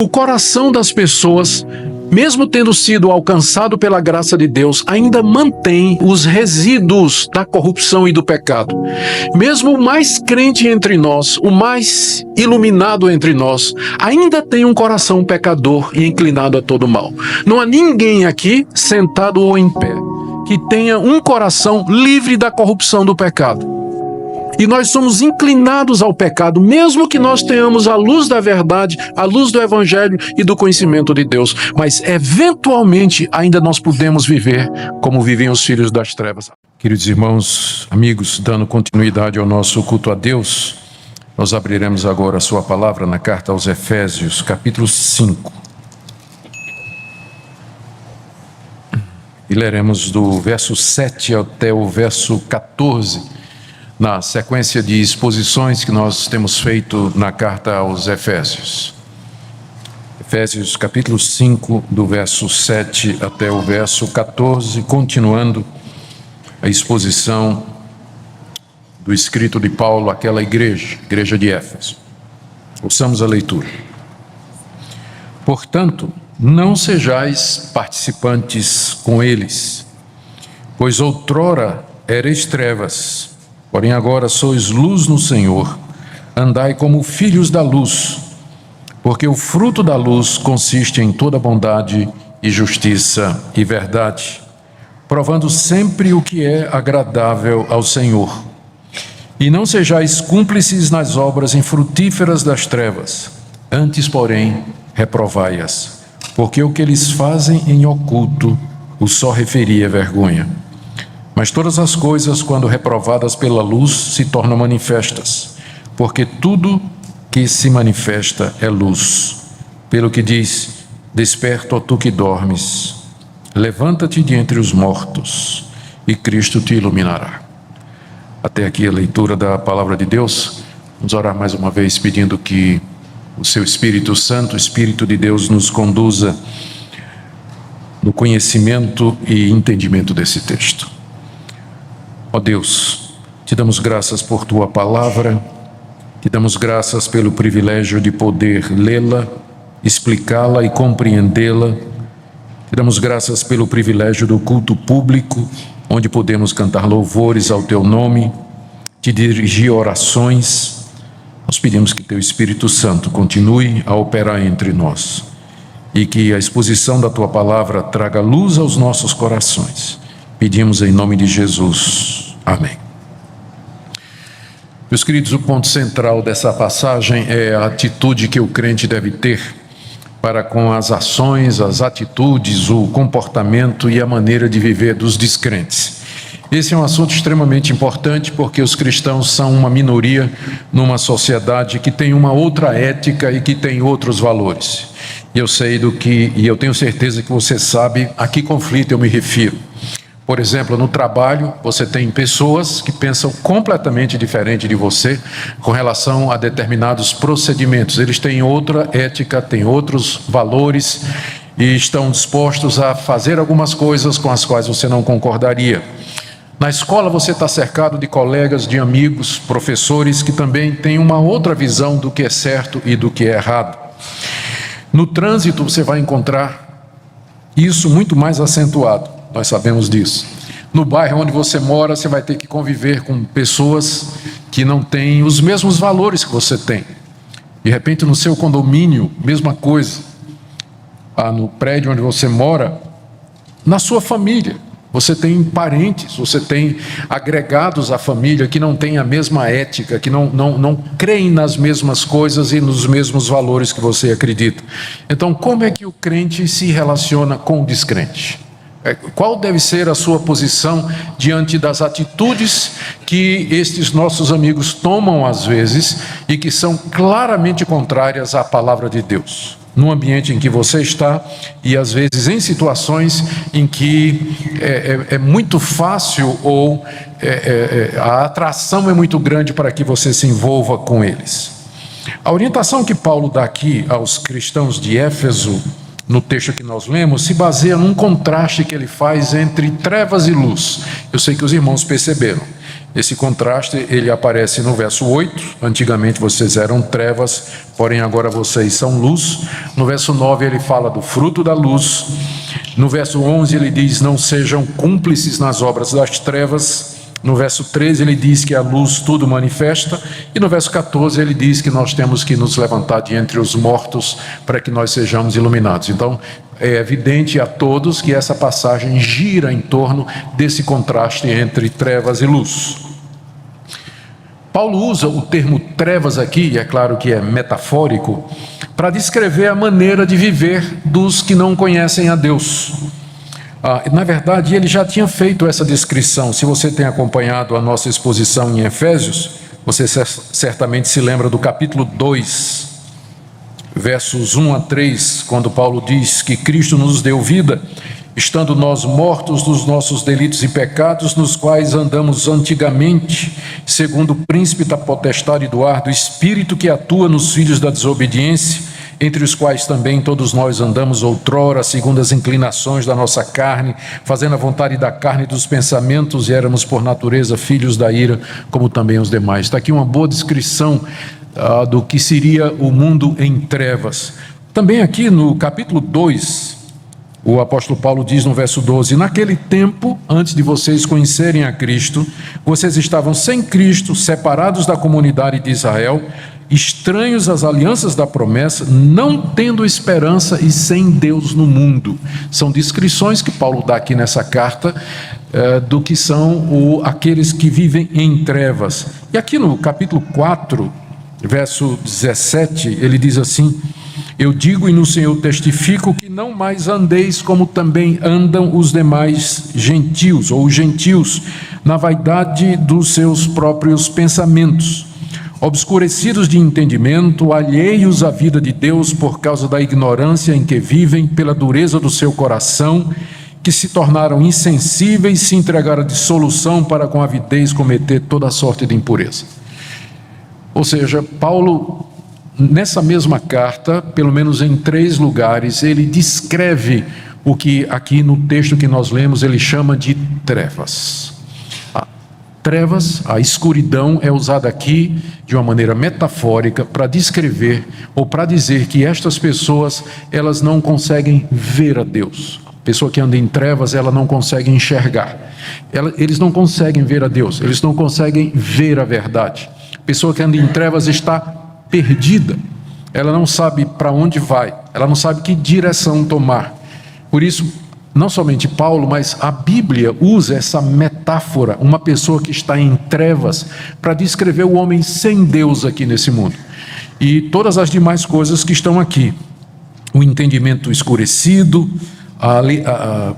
O coração das pessoas, mesmo tendo sido alcançado pela graça de Deus, ainda mantém os resíduos da corrupção e do pecado. Mesmo o mais crente entre nós, o mais iluminado entre nós, ainda tem um coração pecador e inclinado a todo mal. Não há ninguém aqui, sentado ou em pé, que tenha um coração livre da corrupção do pecado. E nós somos inclinados ao pecado, mesmo que nós tenhamos a luz da verdade, a luz do Evangelho e do conhecimento de Deus. Mas, eventualmente, ainda nós podemos viver como vivem os filhos das trevas. Queridos irmãos, amigos, dando continuidade ao nosso culto a Deus, nós abriremos agora a sua palavra na carta aos Efésios, capítulo 5. E leremos do verso 7 até o verso 14, na sequência de exposições que nós temos feito na carta aos Efésios. Efésios capítulo 5, do verso 7 até o verso 14, continuando a exposição do escrito de Paulo àquela igreja de Éfeso. Ouçamos a leitura. Portanto, não sejais participantes com eles, pois outrora erais trevas, porém agora sois luz no Senhor. Andai como filhos da luz, porque o fruto da luz consiste em toda bondade e justiça e verdade, provando sempre o que é agradável ao Senhor. E não sejais cúmplices nas obras infrutíferas das trevas, antes, porém, reprovai-as, porque o que eles fazem em oculto o só referia vergonha. Mas todas as coisas, quando reprovadas pela luz, se tornam manifestas, porque tudo que se manifesta é luz. Pelo que diz: desperta, ó tu que dormes, levanta-te de entre os mortos, e Cristo te iluminará. Até aqui a leitura da palavra de Deus. Vamos orar mais uma vez, pedindo que o seu Espírito Santo, o Espírito de Deus, nos conduza no conhecimento e entendimento desse texto. Ó Deus, te damos graças por tua palavra, te damos graças pelo privilégio de poder lê-la, explicá-la e compreendê-la. Te damos graças pelo privilégio do culto público, onde podemos cantar louvores ao teu nome, te dirigir orações. Nós pedimos que teu Espírito Santo continue a operar entre nós e que a exposição da tua palavra traga luz aos nossos corações. Pedimos em nome de Jesus. Amém. Meus queridos, o ponto central dessa passagem é a atitude que o crente deve ter para com as ações, as atitudes, o comportamento e a maneira de viver dos descrentes. Esse é um assunto extremamente importante porque os cristãos são uma minoria numa sociedade que tem uma outra ética e que tem outros valores. E eu tenho certeza que você sabe a que conflito eu me refiro. Por exemplo, no trabalho, você tem pessoas que pensam completamente diferente de você com relação a determinados procedimentos. Eles têm outra ética, têm outros valores e estão dispostos a fazer algumas coisas com as quais você não concordaria. Na escola, você está cercado de colegas, de amigos, professores que também têm uma outra visão do que é certo e do que é errado. No trânsito, você vai encontrar isso muito mais acentuado. Nós sabemos disso. No bairro onde você mora, você vai ter que conviver com pessoas que não têm os mesmos valores que você tem. De repente, no seu condomínio, mesma coisa. No prédio onde você mora, na sua família, você tem parentes, você tem agregados à família que não têm a mesma ética, que não creem nas mesmas coisas e nos mesmos valores que você acredita. Então, como é que o crente se relaciona com o descrente? Qual deve ser a sua posição diante das atitudes que estes nossos amigos tomam às vezes e que são claramente contrárias à palavra de Deus? No ambiente em que você está e às vezes em situações em que é muito fácil ou a atração é muito grande para que você se envolva com eles. A orientação que Paulo dá aqui aos cristãos de Éfeso, no texto que nós lemos, se baseia num contraste que ele faz entre trevas e luz. Eu sei que os irmãos perceberam. Esse contraste, ele aparece no verso 8, antigamente vocês eram trevas, porém agora vocês são luz. No verso 9 ele fala do fruto da luz. No verso 11 ele diz, não sejam cúmplices nas obras das trevas. No verso 13 ele diz que a luz tudo manifesta. E no verso 14 ele diz que nós temos que nos levantar de entre os mortos para que nós sejamos iluminados. Então, é evidente a todos que essa passagem gira em torno desse contraste entre trevas e luz. Paulo usa o termo trevas aqui, e é claro que é metafórico, para descrever a maneira de viver dos que não conhecem a Deus. Na verdade, ele já tinha feito essa descrição. Se você tem acompanhado a nossa exposição em Efésios, você certamente se lembra do capítulo 2, versos 1 a 3, quando Paulo diz que Cristo nos deu vida, estando nós mortos dos nossos delitos e pecados, nos quais andamos antigamente, segundo o príncipe da potestade do ar, do espírito que atua nos filhos da desobediência, entre os quais também todos nós andamos outrora, segundo as inclinações da nossa carne, fazendo a vontade da carne e dos pensamentos, e éramos por natureza filhos da ira, como também os demais. Está aqui uma boa descrição do que seria o mundo em trevas. Também aqui no capítulo 2, o apóstolo Paulo diz no verso 12, naquele tempo, antes de vocês conhecerem a Cristo, vocês estavam sem Cristo, separados da comunidade de Israel, estranhos às alianças da promessa, não tendo esperança e sem Deus no mundo. São descrições que Paulo dá aqui nessa carta do que são aqueles que vivem em trevas. E aqui no capítulo 4, verso 17, ele diz assim, eu digo e no Senhor testifico que não mais andeis como também andam os demais gentios, ou os gentios, na vaidade dos seus próprios pensamentos, obscurecidos de entendimento, alheios à vida de Deus por causa da ignorância em que vivem, pela dureza do seu coração, que se tornaram insensíveis, se entregaram à dissolução para com avidez cometer toda sorte de impureza. Ou seja, Paulo, nessa mesma carta, pelo menos em 3 lugares, ele descreve o que aqui no texto que nós lemos ele chama de trevas. Trevas, a escuridão é usada aqui de uma maneira metafórica para descrever ou para dizer que estas pessoas, elas não conseguem ver a Deus. A pessoa que anda em trevas, ela não consegue enxergar. Eles não conseguem ver a Deus, eles não conseguem ver a verdade. A pessoa que anda em trevas está perdida. Ela não sabe para onde vai, ela não sabe que direção tomar. Por isso, não somente Paulo, mas a Bíblia usa essa metáfora, uma pessoa que está em trevas, para descrever o homem sem Deus aqui nesse mundo. E todas as demais coisas que estão aqui. O entendimento escurecido, a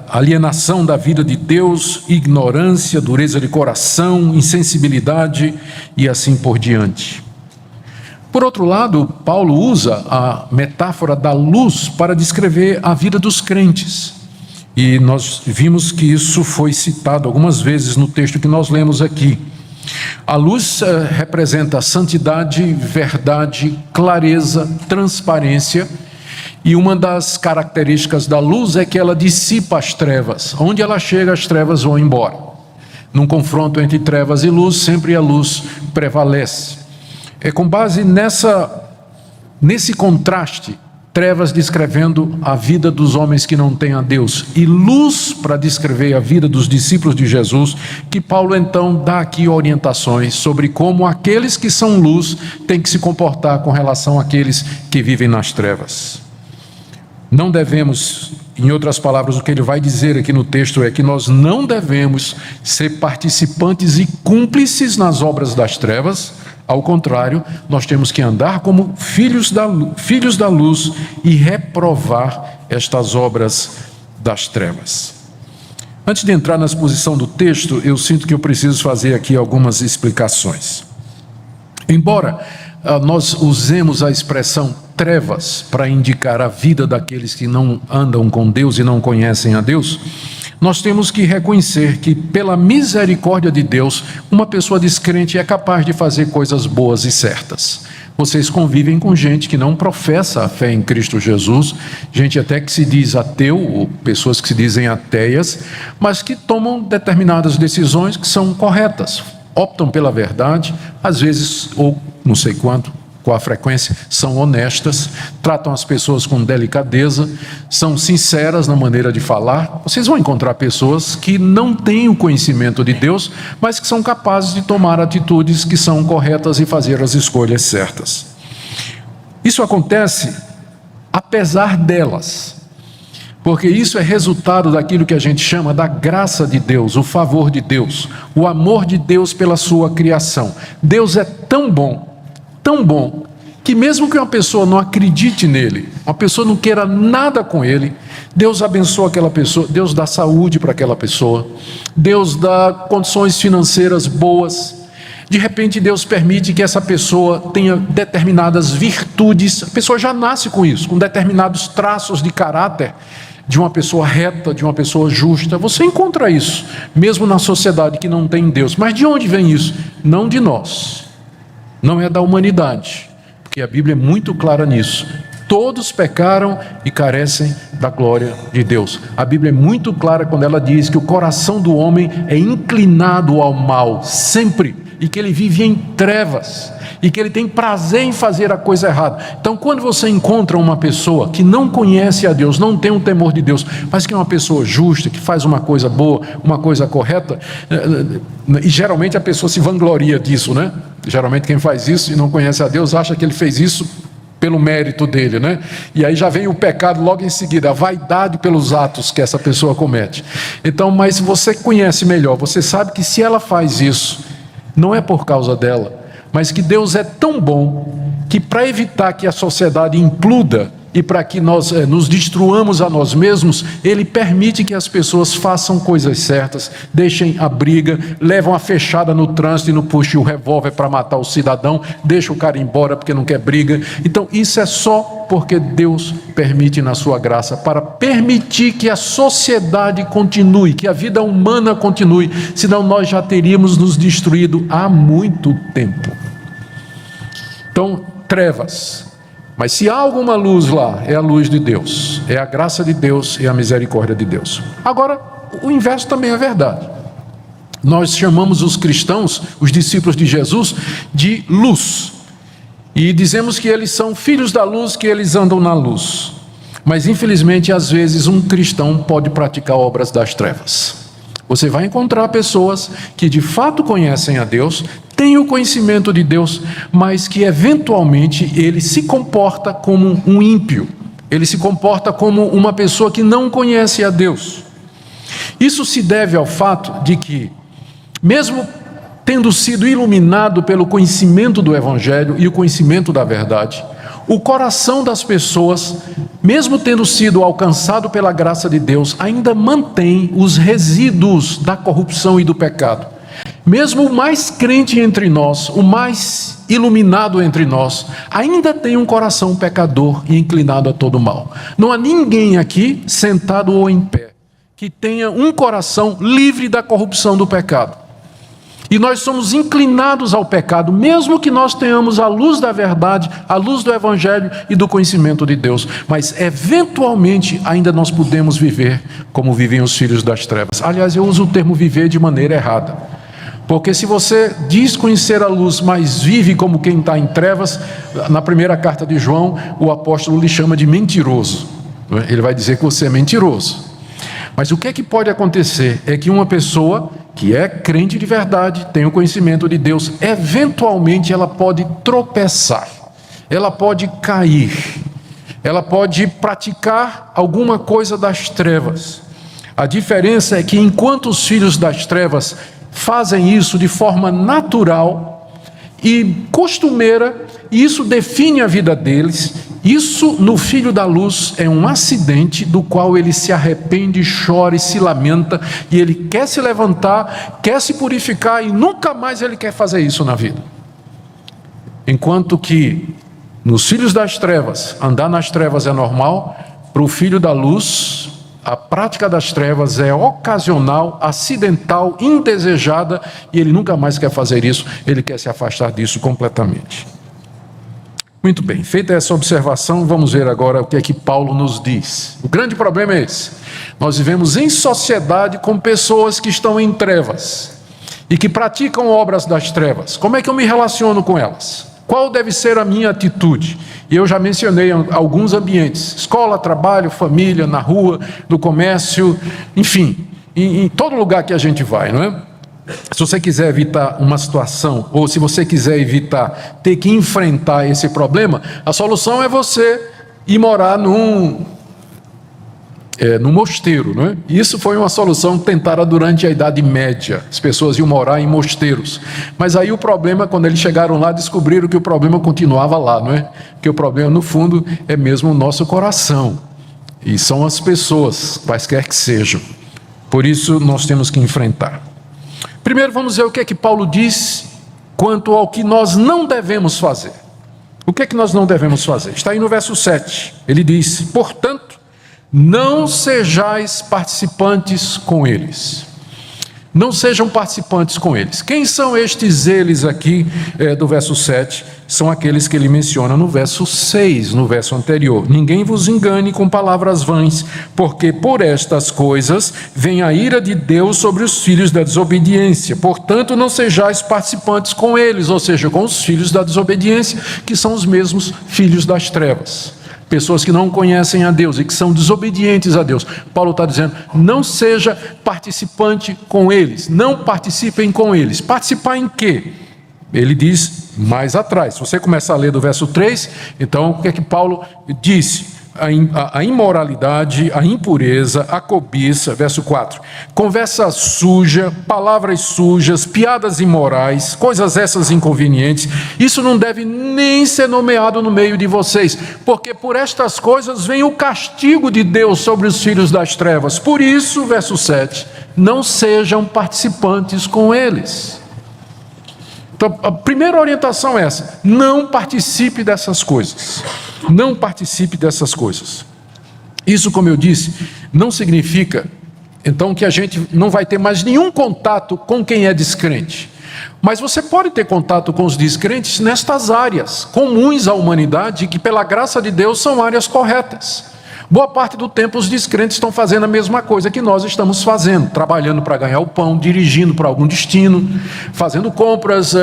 alienação da vida de Deus, ignorância, dureza de coração, insensibilidade e assim por diante. Por outro lado, Paulo usa a metáfora da luz para descrever a vida dos crentes. E nós vimos que isso foi citado algumas vezes no texto que nós lemos aqui. A luz representa santidade, verdade, clareza, transparência. E uma das características da luz é que ela dissipa as trevas. Onde ela chega, as trevas vão embora. Num confronto entre trevas e luz, sempre a luz prevalece. É com base nesse contraste, trevas descrevendo a vida dos homens que não têm a Deus, e luz para descrever a vida dos discípulos de Jesus, que Paulo então dá aqui orientações sobre como aqueles que são luz têm que se comportar com relação àqueles que vivem nas trevas. Não devemos, em outras palavras, o que ele vai dizer aqui no texto é que nós não devemos ser participantes e cúmplices nas obras das trevas. Ao contrário, nós temos que andar como filhos da luz e reprovar estas obras das trevas. Antes de entrar na exposição do texto, eu sinto que eu preciso fazer aqui algumas explicações. Embora nós usemos a expressão trevas para indicar a vida daqueles que não andam com Deus e não conhecem a Deus, nós temos que reconhecer que, pela misericórdia de Deus, uma pessoa descrente é capaz de fazer coisas boas e certas. Vocês convivem com gente que não professa a fé em Cristo Jesus, gente até que se diz ateu, ou pessoas que se dizem ateias, mas que tomam determinadas decisões que são corretas, optam pela verdade, às vezes, ou não sei quanto, com a frequência, são honestas, tratam as pessoas com delicadeza, são sinceras na maneira de falar. Vocês vão encontrar pessoas que não têm o conhecimento de Deus, mas que são capazes de tomar atitudes que são corretas e fazer as escolhas certas. Isso acontece apesar delas, porque isso é resultado daquilo que a gente chama da graça de Deus, o favor de Deus, o amor de Deus pela sua criação. Deus é tão bom, que mesmo que uma pessoa não acredite nele, uma pessoa não queira nada com ele, Deus abençoa aquela pessoa, Deus dá saúde para aquela pessoa, Deus dá condições financeiras boas, de repente Deus permite que essa pessoa tenha determinadas virtudes, a pessoa já nasce com isso, com determinados traços de caráter, de uma pessoa reta, de uma pessoa justa. Você encontra isso, mesmo na sociedade que não tem Deus. Mas de onde vem isso? Não de nós. Não é da humanidade, porque a Bíblia é muito clara nisso. Todos pecaram e carecem da glória de Deus. A Bíblia é muito clara quando ela diz que o coração do homem é inclinado ao mal, sempre, e que ele vive em trevas, e que ele tem prazer em fazer a coisa errada. Então, quando você encontra uma pessoa que não conhece a Deus, não tem um temor de Deus, mas que é uma pessoa justa, que faz uma coisa boa, uma coisa correta, e geralmente a pessoa se vangloria disso, né? Geralmente quem faz isso e não conhece a Deus acha que ele fez isso pelo mérito dele, né? E aí já vem o pecado logo em seguida, a vaidade pelos atos que essa pessoa comete. Então, mas você conhece melhor, você sabe que se ela faz isso, não é por causa dela, mas que Deus é tão bom que, para evitar que a sociedade imploda e para que nós nos destruamos a nós mesmos, Ele permite que as pessoas façam coisas certas, deixem a briga, levam a fechada no trânsito e não puxem o revólver para matar o cidadão, deixam o cara embora porque não quer briga. Então isso é só porque Deus permite na sua graça, para permitir que a sociedade continue, que a vida humana continue, senão nós já teríamos nos destruído há muito tempo. Então, trevas. Mas se há alguma luz lá, é a luz de Deus, é a graça de Deus e a misericórdia de Deus. Agora, o inverso também é verdade. Nós chamamos os cristãos, os discípulos de Jesus, de luz. E dizemos que eles são filhos da luz, que eles andam na luz. Mas, infelizmente, às vezes um cristão pode praticar obras das trevas. Você vai encontrar pessoas que de fato conhecem a Deus, têm o conhecimento de Deus, mas que eventualmente ele se comporta como um ímpio. Ele se comporta como uma pessoa que não conhece a Deus. Isso se deve ao fato de que, mesmo tendo sido iluminado pelo conhecimento do Evangelho e o conhecimento da verdade, o coração das pessoas, mesmo tendo sido alcançado pela graça de Deus, ainda mantém os resíduos da corrupção e do pecado. Mesmo o mais crente entre nós, o mais iluminado entre nós, ainda tem um coração pecador e inclinado a todo mal. Não há ninguém aqui, sentado ou em pé, que tenha um coração livre da corrupção do pecado. E nós somos inclinados ao pecado, mesmo que nós tenhamos a luz da verdade, a luz do Evangelho e do conhecimento de Deus. Mas, eventualmente, ainda nós podemos viver como vivem os filhos das trevas. Aliás, eu uso o termo viver de maneira errada. Porque se você diz conhecer a luz, mas vive como quem está em trevas, na primeira carta de João, o apóstolo lhe chama de mentiroso. Ele vai dizer que você é mentiroso. Mas o que é que pode acontecer? É que uma pessoa que é crente de verdade, tem o conhecimento de Deus, eventualmente ela pode tropeçar, ela pode cair, ela pode praticar alguma coisa das trevas. A diferença é que enquanto os filhos das trevas fazem isso de forma natural e costumeira, e isso define a vida deles, isso no filho da luz é um acidente do qual ele se arrepende, chora e se lamenta, e ele quer se levantar, quer se purificar e nunca mais ele quer fazer isso na vida. Enquanto que nos filhos das trevas, andar nas trevas é normal, para o filho da luz, a prática das trevas é ocasional, acidental, indesejada, e ele nunca mais quer fazer isso, ele quer se afastar disso completamente. Muito bem, feita essa observação, vamos ver agora o que é que Paulo nos diz. O grande problema é esse: nós vivemos em sociedade com pessoas que estão em trevas e que praticam obras das trevas. Como é que eu me relaciono com elas? Qual deve ser a minha atitude? E eu já mencionei alguns ambientes: escola, trabalho, família, na rua, no comércio, enfim, em todo lugar que a gente vai, não é? Se você quiser evitar uma situação, ou se você quiser evitar ter que enfrentar esse problema, a solução é você ir morar num mosteiro, não é? Isso foi uma solução tentada durante a Idade Média. As pessoas iam morar em mosteiros. Mas aí o problema, quando eles chegaram lá, descobriram que o problema continuava lá, não é? Que o problema, no fundo, é mesmo o nosso coração. E são as pessoas, quaisquer que sejam. Por isso, nós temos que enfrentar. Primeiro, vamos ver o que é que Paulo diz quanto ao que nós não devemos fazer. O que é que nós não devemos fazer? Está aí no verso 7. Ele diz: portanto, não sejais participantes com eles. Não sejam participantes com eles. Quem são estes eles aqui do verso 7? São aqueles que ele menciona no verso 6, no verso anterior. Ninguém vos engane com palavras vãs, porque por estas coisas vem a ira de Deus sobre os filhos da desobediência. Portanto, não sejais participantes com eles, ou seja, com os filhos da desobediência, que são os mesmos filhos das trevas. Pessoas que não conhecem a Deus e que são desobedientes a Deus. Paulo está dizendo: não seja participante com eles, não participem com eles. Participar em quê? Ele diz mais atrás. Se você começar a ler do verso 3, então o que é que Paulo disse? A imoralidade, a impureza, a cobiça, verso 4, conversa suja, palavras sujas, piadas imorais, coisas essas inconvenientes, isso não deve nem ser nomeado no meio de vocês, porque por estas coisas vem o castigo de Deus sobre os filhos das trevas. Por isso, verso 7, não sejam participantes com eles. Então, a primeira orientação é essa: não participe dessas coisas. Não participe dessas coisas. Isso, como eu disse, não significa, então, que a gente não vai ter mais nenhum contato com quem é descrente. Mas você pode ter contato com os descrentes nestas áreas comuns à humanidade, que pela graça de Deus são áreas corretas. Boa parte do tempo os descrentes estão fazendo a mesma coisa que nós estamos fazendo, trabalhando para ganhar o pão, dirigindo para algum destino, fazendo compras,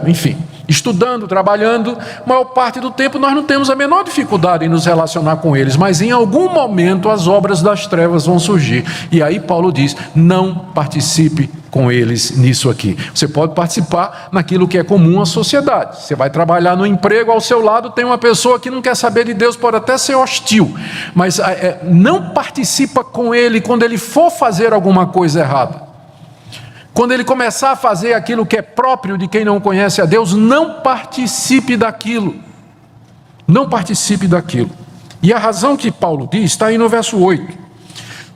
enfim, estudando, trabalhando. A maior parte do tempo nós não temos a menor dificuldade em nos relacionar com eles, mas em algum momento as obras das trevas vão surgir. E aí Paulo diz: não participe com eles nisso aqui. Você pode participar naquilo que é comum à sociedade. Você vai trabalhar no emprego, ao seu lado tem uma pessoa que não quer saber de Deus, pode até ser hostil, mas não participa com ele quando ele for fazer alguma coisa errada. Quando ele começar a fazer aquilo que é próprio de quem não conhece a Deus, não participe daquilo. Não participe daquilo. E a razão que Paulo diz está aí no verso 8.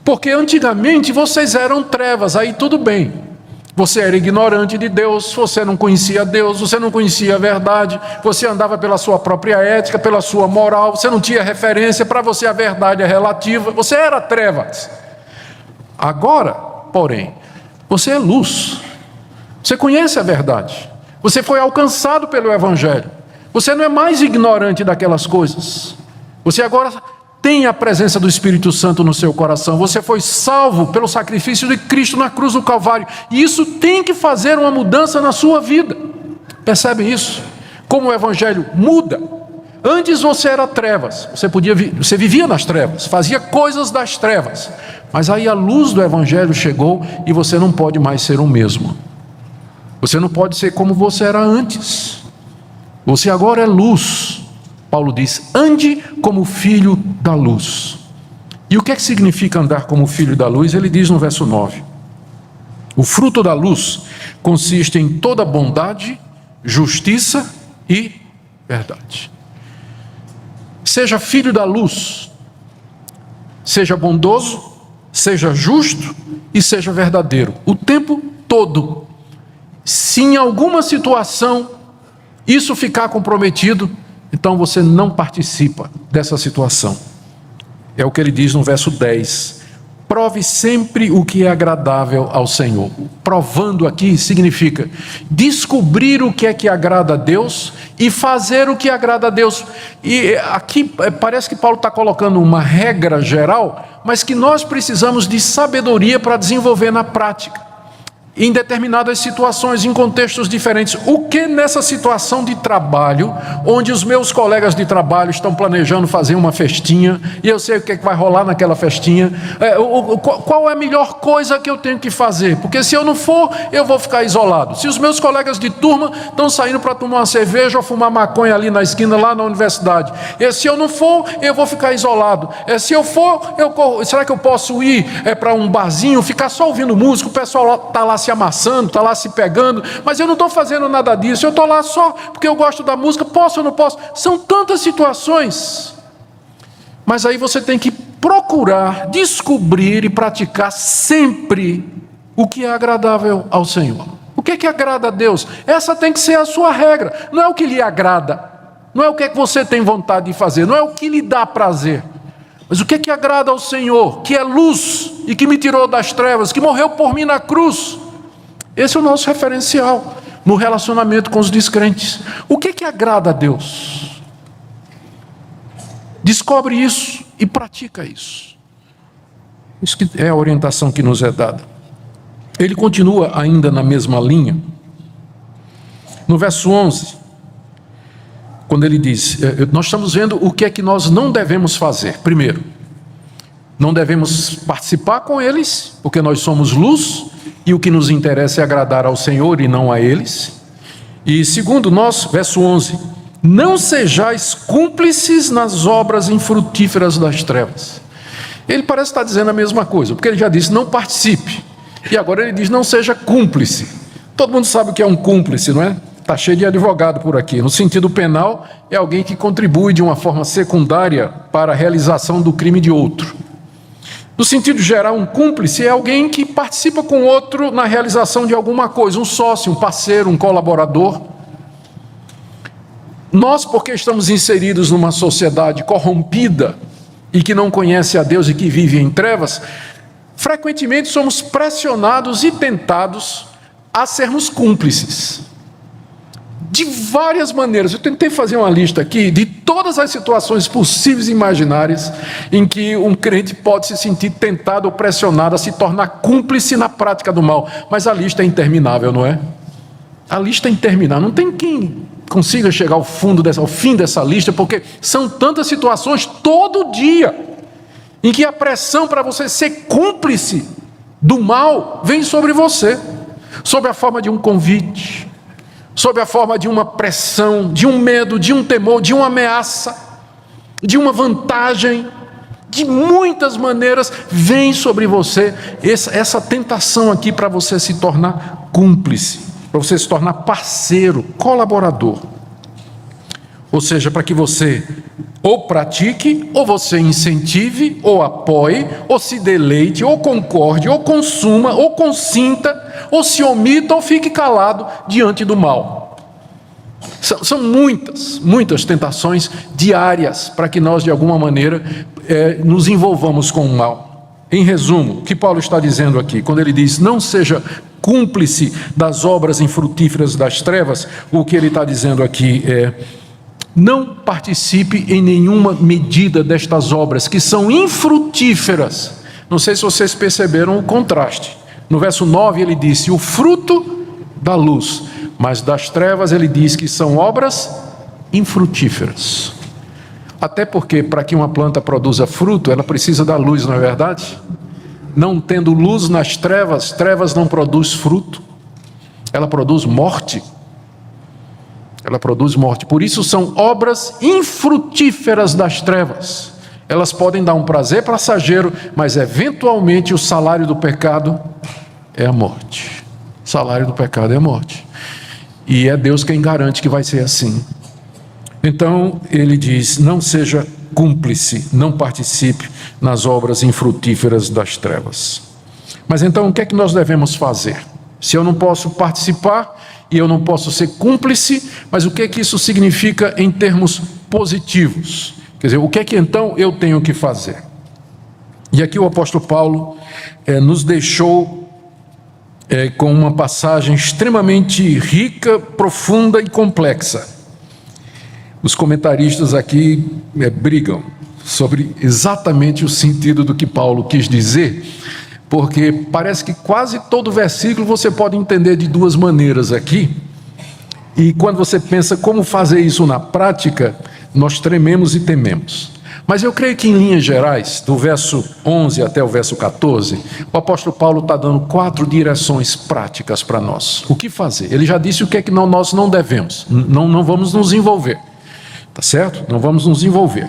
Porque antigamente vocês eram trevas, aí tudo bem. Você era ignorante de Deus, você não conhecia Deus, você não conhecia a verdade, você andava pela sua própria ética, pela sua moral, você não tinha referência, para você a verdade é relativa, você era trevas. Agora, porém, você é luz, você conhece a verdade, você foi alcançado pelo Evangelho, você não é mais ignorante daquelas coisas, você agora tem a presença do Espírito Santo no seu coração, você foi salvo pelo sacrifício de Cristo na cruz do Calvário, e isso tem que fazer uma mudança na sua vida. Percebe isso? Como o Evangelho muda. Antes você era trevas, você vivia nas trevas, fazia coisas das trevas, mas aí a luz do Evangelho chegou e você não pode mais ser o mesmo. Você não pode ser como você era antes. Você agora é luz. Paulo diz: ande como filho da luz. E o que é que significa andar como filho da luz? Ele diz no verso 9: o fruto da luz consiste em toda bondade, justiça e verdade. Seja filho da luz, seja bondoso, seja justo e seja verdadeiro, o tempo todo. Se em alguma situação isso ficar comprometido, então você não participa dessa situação. É o que ele diz no verso 10. prove sempre o que é agradável ao Senhor. Provando aqui significa descobrir o que é que agrada a Deus e fazer o que agrada a Deus. E aqui parece que Paulo está colocando uma regra geral, mas que nós precisamos de sabedoria para desenvolver na prática, em determinadas situações, em contextos diferentes. O que nessa situação de trabalho, onde os meus colegas de trabalho estão planejando fazer uma festinha, e eu sei o que vai rolar naquela festinha, qual é a melhor coisa que eu tenho que fazer? Porque se eu não for, eu vou ficar isolado. Se os meus colegas de turma estão saindo para tomar uma cerveja ou fumar maconha ali na esquina, lá na universidade, e se eu não for, eu vou ficar isolado. Se eu for, será que eu posso ir para um barzinho, ficar só ouvindo música, o pessoal está lá se amassando, está lá se pegando, mas eu não estou fazendo nada disso, eu estou lá só porque eu gosto da música, posso ou não posso? São tantas situações, mas aí você tem que procurar, descobrir e praticar sempre o que é agradável ao Senhor. O que é que agrada a Deus? Essa tem que ser a sua regra, não é o que lhe agrada, não é o que é que você tem vontade de fazer, não é o que lhe dá prazer, mas o que é que agrada ao Senhor, que é luz e que me tirou das trevas, que morreu por mim na cruz. Esse é o nosso referencial no relacionamento com os descrentes. O que é que agrada a Deus? Descobre isso e pratica isso. Isso que é a orientação que nos é dada. Ele continua ainda na mesma linha. No verso 11, quando ele diz, nós estamos vendo o que é que nós não devemos fazer. Primeiro, não devemos participar com eles, porque nós somos luz, e o que nos interessa é agradar ao Senhor e não a eles. E segundo, verso 11, não sejais cúmplices nas obras infrutíferas das trevas. Ele parece estar dizendo a mesma coisa, porque ele já disse, não participe. E agora ele diz, não seja cúmplice. Todo mundo sabe o que é um cúmplice, não é? Está cheio de advogado por aqui. No sentido penal, é alguém que contribui de uma forma secundária para a realização do crime de outro. No sentido geral, um cúmplice é alguém que participa com outro na realização de alguma coisa, um sócio, um parceiro, um colaborador. Nós, porque estamos inseridos numa sociedade corrompida e que não conhece a Deus e que vive em trevas, frequentemente somos pressionados e tentados a sermos cúmplices. De várias maneiras. Eu tentei fazer uma lista aqui de todas as situações possíveis e imaginárias em que um crente pode se sentir tentado ou pressionado a se tornar cúmplice na prática do mal. Mas a lista é interminável, não é? A lista é interminável. Não tem quem consiga chegar ao fim dessa lista, porque são tantas situações todo dia em que a pressão para você ser cúmplice do mal vem sobre você, sob a forma de um convite, sob a forma de uma pressão, de um medo, de um temor, de uma ameaça, de uma vantagem, de muitas maneiras vem sobre você essa tentação aqui para você se tornar cúmplice, para você se tornar parceiro, colaborador. Ou seja, para que você ou pratique, ou você incentive, ou apoie, ou se deleite, ou concorde, ou consuma, ou consinta, ou se omita, ou fique calado diante do mal. São muitas tentações diárias para que nós, de alguma maneira, nos envolvamos com o mal. Em resumo, o que Paulo está dizendo aqui, quando ele diz, não seja cúmplice das obras infrutíferas das trevas, o que ele está dizendo aqui é, não participe em nenhuma medida destas obras que são infrutíferas. Não sei se vocês perceberam o contraste. No verso 9 ele disse, o fruto da luz, mas das trevas ele diz que são obras infrutíferas. Até porque para que uma planta produza fruto, ela precisa da luz, não é verdade? Não tendo luz nas trevas, trevas não produz fruto, ela produz morte. Ela produz morte. Por isso são obras infrutíferas das trevas. Elas podem dar um prazer passageiro, mas eventualmente o salário do pecado é a morte. O salário do pecado é a morte. E é Deus quem garante que vai ser assim. Então ele diz, não seja cúmplice, não participe nas obras infrutíferas das trevas. Mas então o que é que nós devemos fazer? Se eu não posso participar e eu não posso ser cúmplice, mas o que é que isso significa em termos positivos? Quer dizer, o que é que então eu tenho que fazer? E aqui o apóstolo Paulo nos deixou com uma passagem extremamente rica, profunda e complexa. Os comentaristas aqui brigam sobre exatamente o sentido do que Paulo quis dizer, porque parece que quase todo versículo você pode entender de duas maneiras aqui, e quando você pensa como fazer isso na prática, nós trememos e tememos. Mas eu creio que em linhas gerais, do verso 11 até o verso 14, o apóstolo Paulo está dando 4 direções práticas para nós. O que fazer? Ele já disse o que é que nós não devemos, não vamos nos envolver, tá certo? Não vamos nos envolver.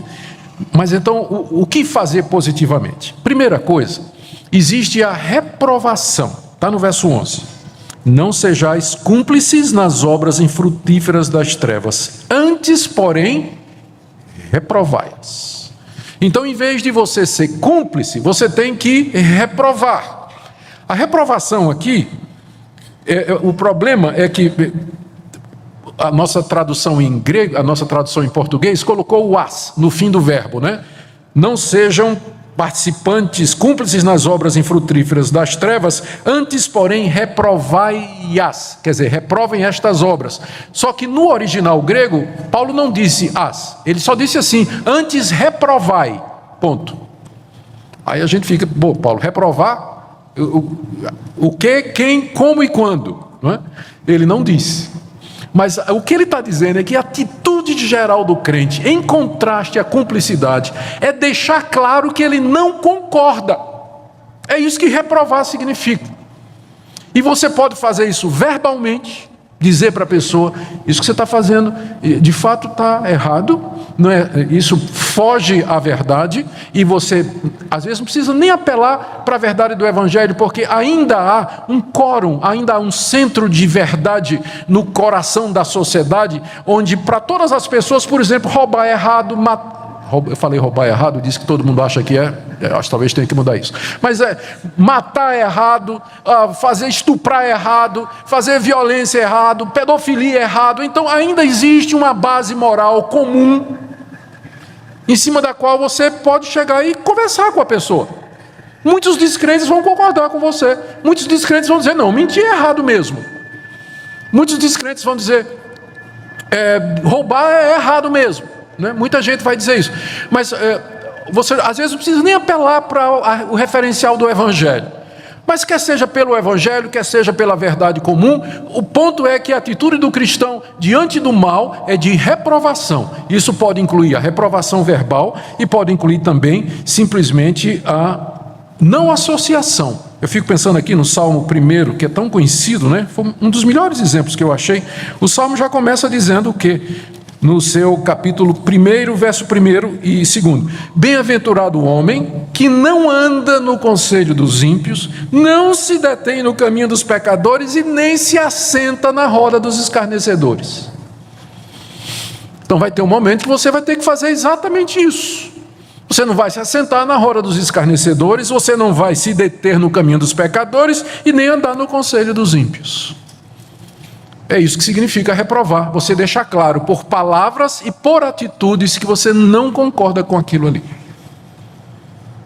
Mas então, o que fazer positivamente? Primeira coisa, existe a reprovação, está no verso 11. Não sejais cúmplices nas obras infrutíferas das trevas, antes, porém, reprovai-as. Então, em vez de você ser cúmplice, você tem que reprovar. A reprovação aqui, o problema é que a nossa tradução em grego, a nossa tradução em português, colocou o as no fim do verbo, né? Não sejam participantes, cúmplices nas obras infrutíferas das trevas, antes, porém, reprovai-as, quer dizer, reprovem estas obras. Só que no original grego, Paulo não disse as, ele só disse assim, antes reprovai, ponto. Aí a gente fica, bom, Paulo, reprovar, o que, quem, como e quando, não é? Ele não disse. Mas o que ele está dizendo é que a atitude geral do crente, em contraste à cumplicidade, é deixar claro que ele não concorda. É isso que reprovar significa. E você pode fazer isso verbalmente, dizer para a pessoa, isso que você está fazendo, de fato está errado, não é? Isso foge à verdade, e você, às vezes, não precisa nem apelar para a verdade do Evangelho, porque ainda há um quórum, ainda há um centro de verdade no coração da sociedade, onde para todas as pessoas, por exemplo, roubar é errado, eu falei roubar é errado, disse que todo mundo acha que acho que talvez tenha que mudar isso. Mas matar é errado, estuprar é errado, fazer violência é errado, pedofilia é errado. Então ainda existe uma base moral comum, em cima da qual você pode chegar e conversar com a pessoa. Muitos descrentes vão concordar com você. Muitos descrentes vão dizer, não, mentir é errado mesmo. Muitos descrentes vão dizer, roubar é errado mesmo. Né? Muita gente vai dizer isso, mas você às vezes não precisa nem apelar para o referencial do Evangelho, mas quer seja pelo Evangelho, quer seja pela verdade comum, o ponto é que a atitude do cristão diante do mal é de reprovação. Isso pode incluir a reprovação verbal e pode incluir também simplesmente a não associação. Eu fico pensando aqui no Salmo 1, que é tão conhecido, né? Foi um dos melhores exemplos que eu achei. O Salmo já começa dizendo o quê? No seu capítulo 1, verso 1 e 2. Bem-aventurado o homem que não anda no conselho dos ímpios, não se detém no caminho dos pecadores e nem se assenta na roda dos escarnecedores. Então vai ter um momento que você vai ter que fazer exatamente isso. Você não vai se assentar na roda dos escarnecedores, você não vai se deter no caminho dos pecadores e nem andar no conselho dos ímpios. É isso que significa reprovar, você deixar claro por palavras e por atitudes que você não concorda com aquilo ali.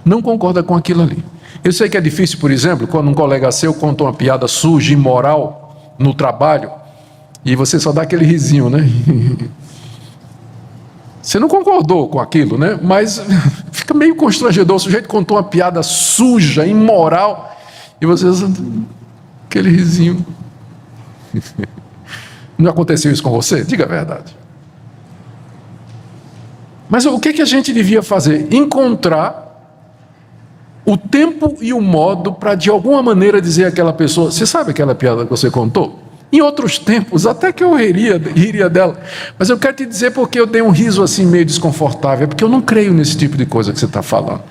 Não concorda com aquilo ali. Eu sei que é difícil, por exemplo, quando um colega seu conta uma piada suja, imoral, no trabalho, e você só dá aquele risinho, né? Você não concordou com aquilo, né? Mas fica meio constrangedor, o sujeito contou uma piada suja, imoral, e você aquele risinho. Não aconteceu isso com você? Diga a verdade. Mas o que a gente devia fazer? Encontrar o tempo e o modo para, de alguma maneira, dizer àquela pessoa, você sabe aquela piada que você contou? Em outros tempos, até que eu riria dela. Mas eu quero te dizer porque eu dei um riso assim meio desconfortável, porque eu não creio nesse tipo de coisa que você está falando.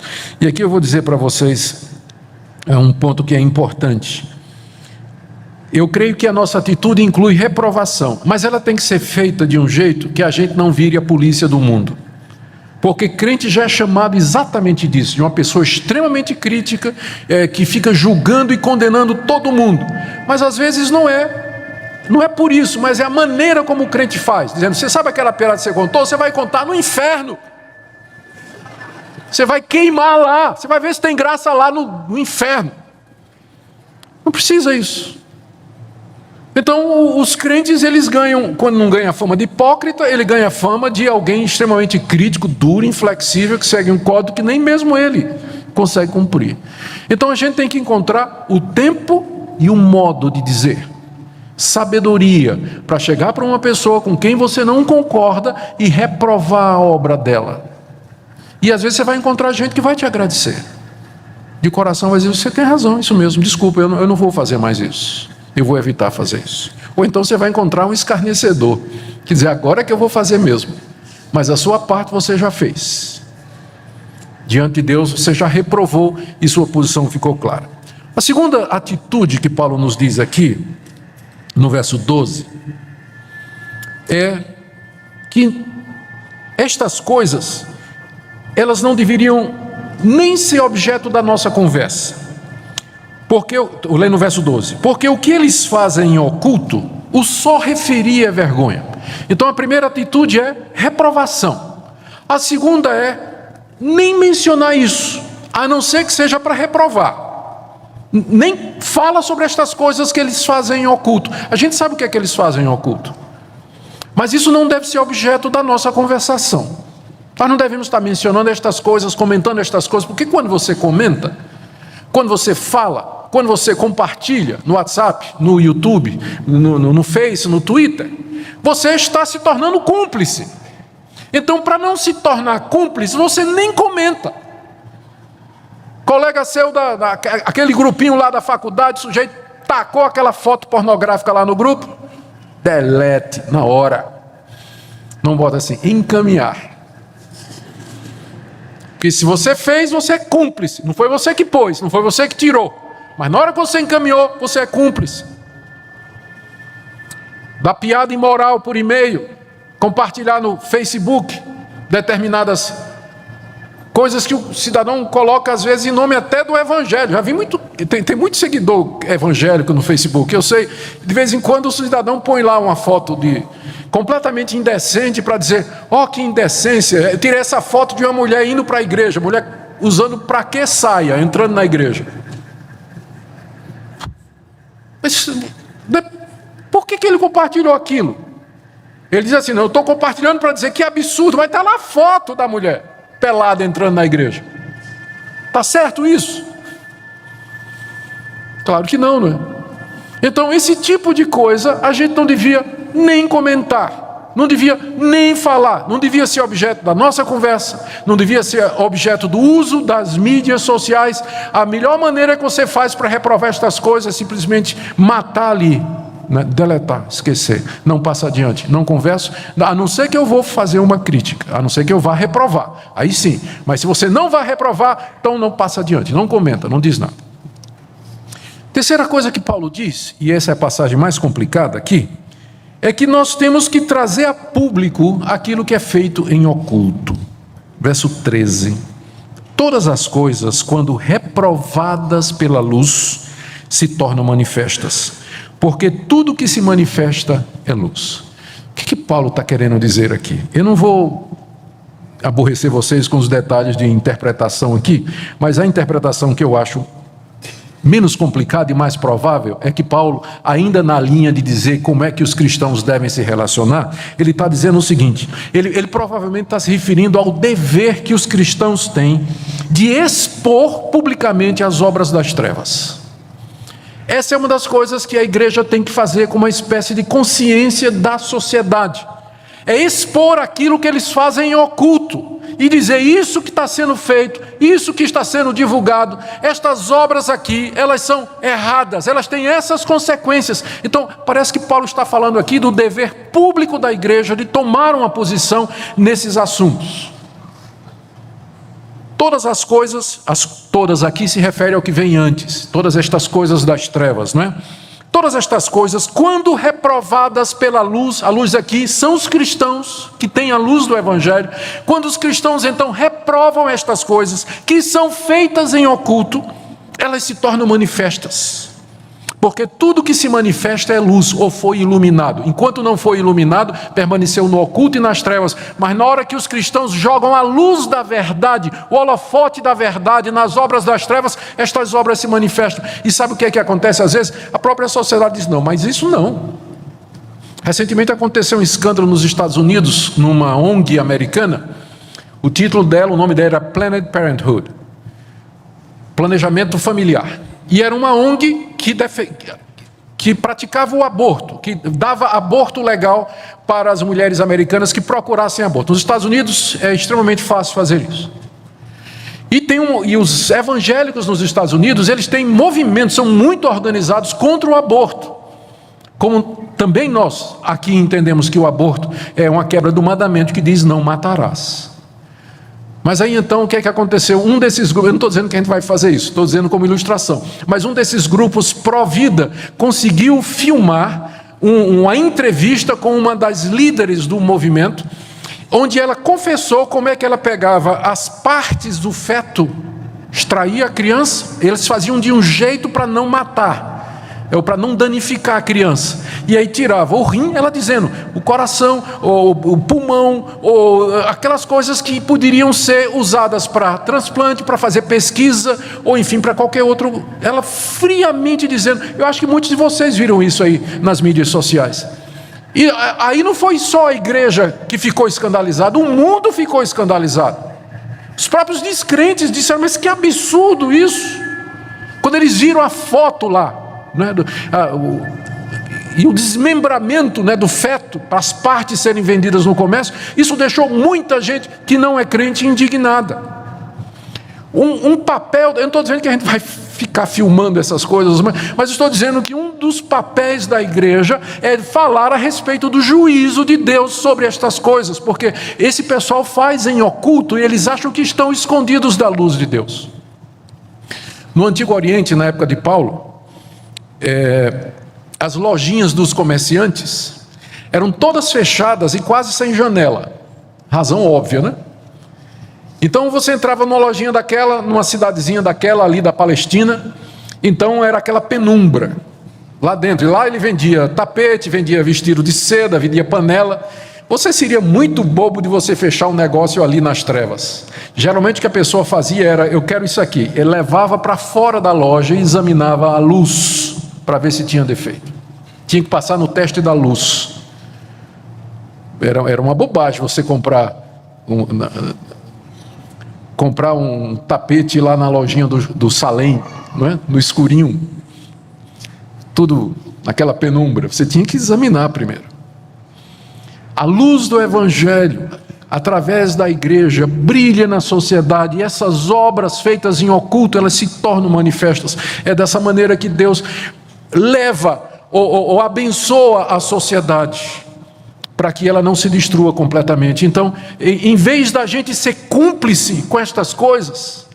E aqui eu vou dizer para vocês um ponto que é importante. Eu creio que a nossa atitude inclui reprovação, mas ela tem que ser feita de um jeito que a gente não vire a polícia do mundo. Porque crente já é chamado exatamente disso, de uma pessoa extremamente crítica, que fica julgando e condenando todo mundo. Mas às vezes não é por isso, mas é a maneira como o crente faz, dizendo, você sabe aquela piada que você contou? Você vai contar no inferno. Você vai queimar lá, você vai ver se tem graça lá no inferno. Não precisa isso. Então, os crentes, eles ganham, quando não ganha a fama de hipócrita, ele ganha a fama de alguém extremamente crítico, duro, inflexível, que segue um código que nem mesmo ele consegue cumprir. Então, a gente tem que encontrar o tempo e o modo de dizer. Sabedoria, para chegar para uma pessoa com quem você não concorda e reprovar a obra dela. E às vezes você vai encontrar gente que vai te agradecer. De coração vai dizer, você tem razão, isso mesmo, desculpa, eu não vou fazer mais isso. Eu vou evitar fazer isso. Ou então você vai encontrar um escarnecedor, que diz, agora é que eu vou fazer mesmo. Mas a sua parte você já fez. Diante de Deus você já reprovou e sua posição ficou clara. A segunda atitude que Paulo nos diz aqui, no verso 12, é que estas coisas, elas não deveriam nem ser objeto da nossa conversa. Porque, eu leio no verso 12, porque o que eles fazem em oculto, o só referir é vergonha. Então a primeira atitude é reprovação. A segunda é nem mencionar isso, a não ser que seja para reprovar. Nem fala sobre estas coisas que eles fazem em oculto. A gente sabe o que é que eles fazem em oculto. Mas isso não deve ser objeto da nossa conversação. Nós não devemos estar mencionando estas coisas, comentando estas coisas, porque quando você comenta, quando você fala, quando você compartilha no WhatsApp, no YouTube, no Face, no Twitter, você está se tornando cúmplice. Então, para não se tornar cúmplice, você nem comenta. Colega seu, aquele grupinho lá da faculdade, o sujeito tacou aquela foto pornográfica lá no grupo, delete na hora. Não bota assim, encaminhar. Porque se você fez, você é cúmplice. Não foi você que pôs, não foi você que tirou. Mas na hora que você encaminhou, você é cúmplice. Da piada imoral por e-mail, compartilhar no Facebook determinadas coisas que o cidadão coloca às vezes em nome até do evangelho. Já vi muito, tem muito seguidor evangélico no Facebook. Eu sei, de vez em quando o cidadão põe lá uma foto completamente indecente para dizer, ó, que indecência, eu tirei essa foto de uma mulher indo para a igreja, mulher usando para que saia, entrando na igreja. Mas por que ele compartilhou aquilo? Ele diz assim, não, eu estou compartilhando para dizer que é absurdo, mas está lá a foto da mulher pelada entrando na igreja. Está certo isso? Claro que não, não é? Então esse tipo de coisa a gente não devia nem comentar, não devia nem falar, não devia ser objeto da nossa conversa, não devia ser objeto do uso das mídias sociais. A melhor maneira que você faz para reprovar estas coisas é simplesmente matar ali, né? Deletar, esquecer, não passa adiante, não converso, a não ser que eu vou fazer uma crítica, a não ser que eu vá reprovar, aí sim, mas se você não vai reprovar, então não passa adiante, não comenta, não diz nada. Terceira coisa que Paulo diz, e essa é a passagem mais complicada aqui, é que nós temos que trazer a público aquilo que é feito em oculto. Verso 13. Todas as coisas, quando reprovadas pela luz, se tornam manifestas, porque tudo que se manifesta é luz. O que Paulo está querendo dizer aqui? Eu não vou aborrecer vocês com os detalhes de interpretação aqui, mas a interpretação que eu acho menos complicado e mais provável é que Paulo, ainda na linha de dizer como é que os cristãos devem se relacionar, ele está dizendo o seguinte, ele provavelmente está se referindo ao dever que os cristãos têm de expor publicamente as obras das trevas. Essa é uma das coisas que a igreja tem que fazer com uma espécie de consciência da sociedade. É expor aquilo que eles fazem em oculto e dizer isso que está sendo feito, isso que está sendo divulgado, estas obras aqui, elas são erradas, elas têm essas consequências. Então, parece que Paulo está falando aqui do dever público da igreja de tomar uma posição nesses assuntos. Todas as coisas, todas aqui se refere ao que vem antes, todas estas coisas das trevas, não é? Todas estas coisas, quando reprovadas pela luz, a luz aqui são os cristãos que têm a luz do Evangelho, quando os cristãos então reprovam estas coisas que são feitas em oculto, elas se tornam manifestas. Porque tudo que se manifesta é luz, ou foi iluminado. Enquanto não foi iluminado, permaneceu no oculto e nas trevas. Mas na hora que os cristãos jogam a luz da verdade, o holofote da verdade nas obras das trevas, estas obras se manifestam. E sabe o que é que acontece às vezes? A própria sociedade diz, não, mas isso não. Recentemente aconteceu um escândalo nos Estados Unidos, numa ONG americana. O título dela, o nome dela era Planned Parenthood, Planejamento Familiar. E era uma ONG que praticava o aborto, que dava aborto legal para as mulheres americanas que procurassem aborto. Nos Estados Unidos é extremamente fácil fazer isso. E os evangélicos nos Estados Unidos, eles têm movimentos, são muito organizados contra o aborto. Como também nós aqui entendemos que o aborto é uma quebra do mandamento que diz não matarás. Mas aí então o que é que aconteceu? Um desses grupos, eu não estou dizendo que a gente vai fazer isso, estou dizendo como ilustração, mas um desses grupos pró-vida conseguiu filmar uma entrevista com uma das líderes do movimento, onde ela confessou como é que ela pegava as partes do feto, extraía a criança, eles faziam de um jeito para não matar, para não danificar a criança, e aí tirava o rim, ela dizendo, o coração, ou o pulmão, ou aquelas coisas que poderiam ser usadas para transplante, para fazer pesquisa, ou enfim, para qualquer outro, ela friamente dizendo, eu acho que muitos de vocês viram isso aí nas mídias sociais. E aí não foi só a igreja que ficou escandalizada, o mundo ficou escandalizado. Os próprios descrentes disseram, mas que absurdo isso, quando eles viram a foto lá, e o desmembramento do feto, para as partes serem vendidas no comércio, isso deixou muita gente que não é crente indignada. Um papel, eu não estou dizendo que a gente vai ficar filmando essas coisas, mas estou dizendo que um dos papéis da igreja é falar a respeito do juízo de Deus sobre estas coisas, porque esse pessoal faz em oculto e eles acham que estão escondidos da luz de Deus. No Antigo Oriente, na época de Paulo, as lojinhas dos comerciantes eram todas fechadas e quase sem janela. Razão óbvia, né? Então você entrava numa lojinha daquela, numa cidadezinha daquela ali da Palestina, então era aquela penumbra lá dentro. E lá ele vendia tapete, vendia vestido de seda, vendia panela. Você seria muito bobo de você fechar um negócio ali nas trevas. Geralmente o que a pessoa fazia era, eu quero isso aqui. Ele levava para fora da loja e examinava a luz para ver se tinha defeito. Tinha que passar no teste da luz. Era uma bobagem você comprar um tapete lá na lojinha do Salem, não é? No escurinho, tudo naquela penumbra. Você tinha que examinar primeiro. A luz do Evangelho, através da igreja, brilha na sociedade, e essas obras feitas em oculto, elas se tornam manifestas. É dessa maneira que Deus leva ou abençoa a sociedade, para que ela não se destrua completamente. Então, em vez da gente ser cúmplice com estas coisas,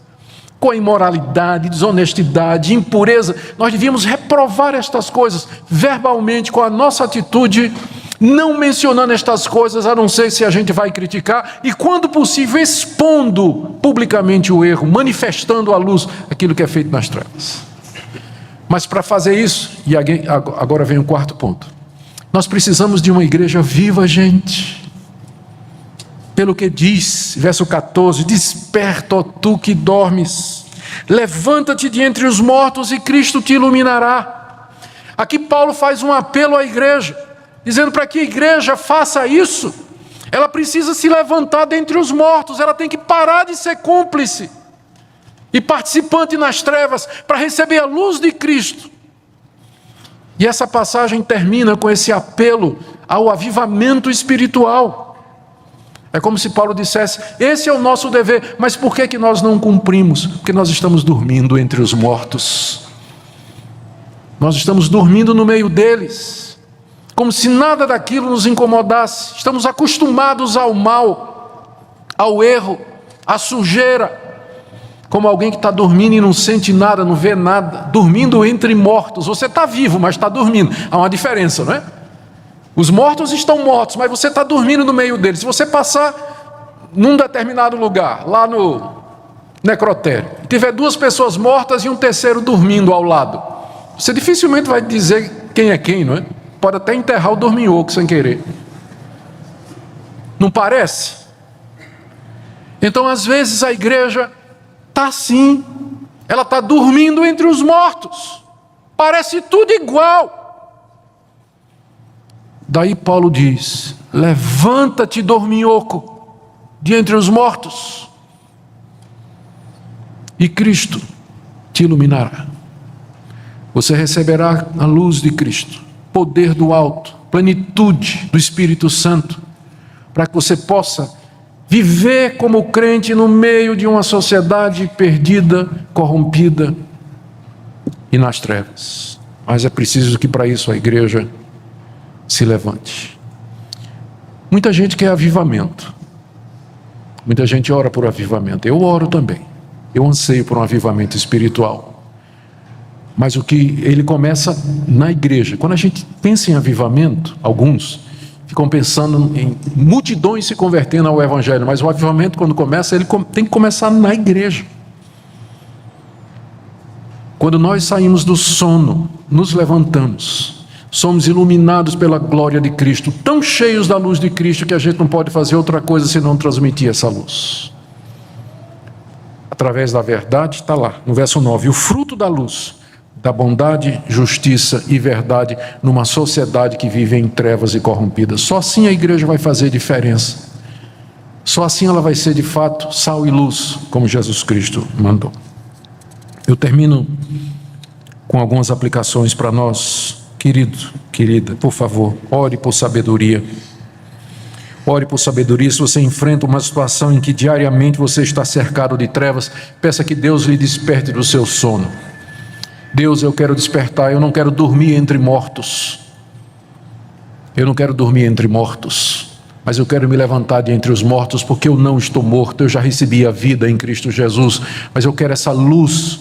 com a imoralidade, desonestidade, impureza, nós devíamos reprovar estas coisas verbalmente, com a nossa atitude, não mencionando estas coisas, a não ser se a gente vai criticar, e quando possível expondo publicamente o erro, manifestando à luz aquilo que é feito nas trevas. Mas para fazer isso, e agora vem o quarto ponto, nós precisamos de uma igreja viva, gente. Pelo que diz, verso 14, desperta, ó tu que dormes, levanta-te de entre os mortos e Cristo te iluminará. Aqui Paulo faz um apelo à igreja, dizendo para que a igreja faça isso, ela precisa se levantar dentre os mortos, ela tem que parar de ser cúmplice e participante nas trevas, para receber a luz de Cristo. E essa passagem termina com esse apelo ao avivamento espiritual. É como se Paulo dissesse, esse é o nosso dever, mas por que nós não cumprimos? Porque nós estamos dormindo entre os mortos. Nós estamos dormindo no meio deles, como se nada daquilo nos incomodasse. Estamos acostumados ao mal, ao erro, à sujeira, como alguém que está dormindo e não sente nada, não vê nada, dormindo entre mortos. Você está vivo, mas está dormindo. Há uma diferença, não é? Os mortos estão mortos, mas você está dormindo no meio deles. Se você passar num determinado lugar, lá no necrotério, tiver duas pessoas mortas e um terceiro dormindo ao lado, Você dificilmente vai dizer quem é quem, não é? Pode até enterrar o dorminhoco sem querer. Não parece? Então, às vezes, a igreja está assim. Ela está dormindo entre os mortos. Parece tudo igual. Daí Paulo diz: levanta-te, dorminhoco, de entre os mortos, e Cristo te iluminará. Você receberá a luz de Cristo, poder do alto, plenitude do Espírito Santo, para que você possa viver como crente no meio de uma sociedade perdida, corrompida e nas trevas. Mas é preciso que para isso a igreja se levante. Muita gente quer avivamento. Muita gente ora por avivamento. Eu oro também. Eu anseio por um avivamento espiritual. Mas o que ele começa na igreja. Quando a gente pensa em avivamento, alguns ficam pensando em multidões se convertendo ao evangelho, mas o avivamento, quando começa, ele tem que começar na igreja. Quando nós saímos do sono, nos levantamos, somos iluminados pela glória de Cristo, tão cheios da luz de Cristo que a gente não pode fazer outra coisa senão transmitir essa luz. Através da verdade, está lá, no verso 9, o fruto da luz, da bondade, justiça e verdade numa sociedade que vive em trevas e corrompida. Só assim a igreja vai fazer diferença. Só assim ela vai ser de fato sal e luz, como Jesus Cristo mandou. Eu termino com algumas aplicações para nós. Querido, querida, por favor, ore por sabedoria. Ore por sabedoria. Se você enfrenta uma situação em que diariamente você está cercado de trevas, peça que Deus lhe desperte do seu sono. Deus, eu quero despertar, eu não quero dormir entre mortos. Eu não quero dormir entre mortos, mas eu quero me levantar de entre os mortos, porque eu não estou morto, eu já recebi a vida em Cristo Jesus, mas eu quero essa luz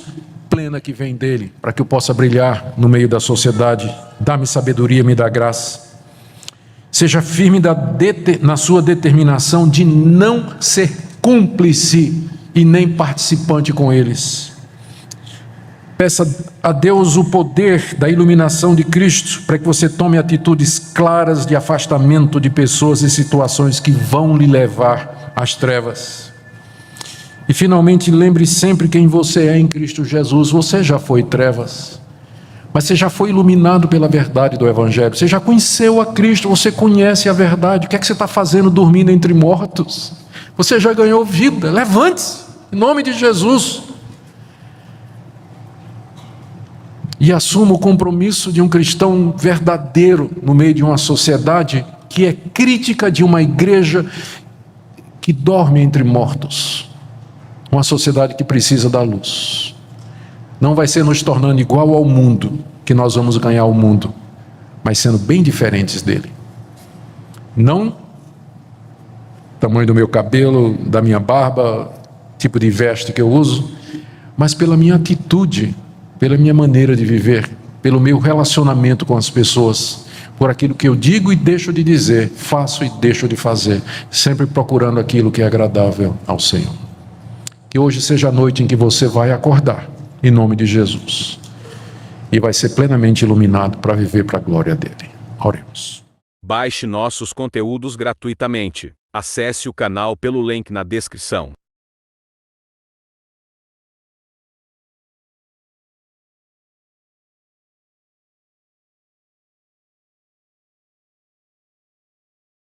plena que vem dele, para que eu possa brilhar no meio da sociedade. Dá-me sabedoria, me dá graça. Seja firme na sua determinação de não ser cúmplice e nem participante com eles. Peça a Deus o poder da iluminação de Cristo, para que você tome atitudes claras de afastamento de pessoas e situações que vão lhe levar às trevas. E finalmente, lembre sempre quem você é em Cristo Jesus. Você já foi trevas, mas você já foi iluminado pela verdade do Evangelho. Você já conheceu a Cristo, você conhece a verdade. O que é que você está fazendo dormindo entre mortos? Você já ganhou vida. Levante-se, em nome de Jesus. E assuma o compromisso de um cristão verdadeiro no meio de uma sociedade que é crítica de uma igreja que dorme entre mortos. Uma sociedade que precisa da luz. Não vai ser nos tornando igual ao mundo que nós vamos ganhar o mundo, mas sendo bem diferentes dele. Não tamanho do meu cabelo, da minha barba, tipo de veste que eu uso, mas pela minha atitude, pela minha maneira de viver, pelo meu relacionamento com as pessoas, por aquilo que eu digo e deixo de dizer, faço e deixo de fazer, sempre procurando aquilo que é agradável ao Senhor. Que hoje seja a noite em que você vai acordar, em nome de Jesus, e vai ser plenamente iluminado para viver para a glória dele. Oremos. Baixe nossos conteúdos gratuitamente. Acesse o canal pelo link na descrição.